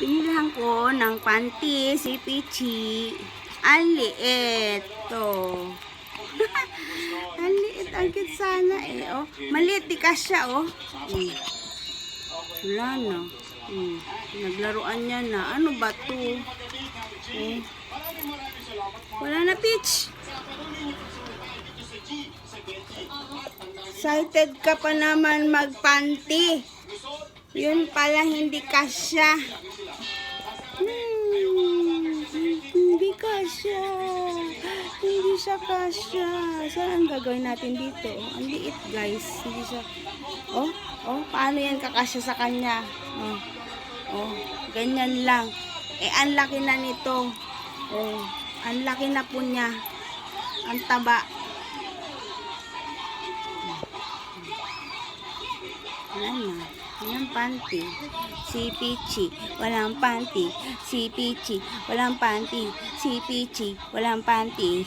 Pinilahan ko ng panty si Pichi. Ang liit to. Ang liit, ang cute sana eh. Oh, maliit di kasya oh. Wala na. Naglaruan niya na. Ano ba to? Wala na, Peach. Excited ka pa naman magpanty. Yun pala hindi kasya. Hindi kasya. Hindi siya kasya. Saan ang gagawin natin dito? Ang liit, guys. Hindi siya. Paano yan kakasya sa kanya? Ganyan lang. Ang laki na nito. Ang laki na po niya. Ang taba. Wala na. Walang panty. Si Pichi. Walang panty. Si Pichi. Walang panty. Si Pichi. Walang panty.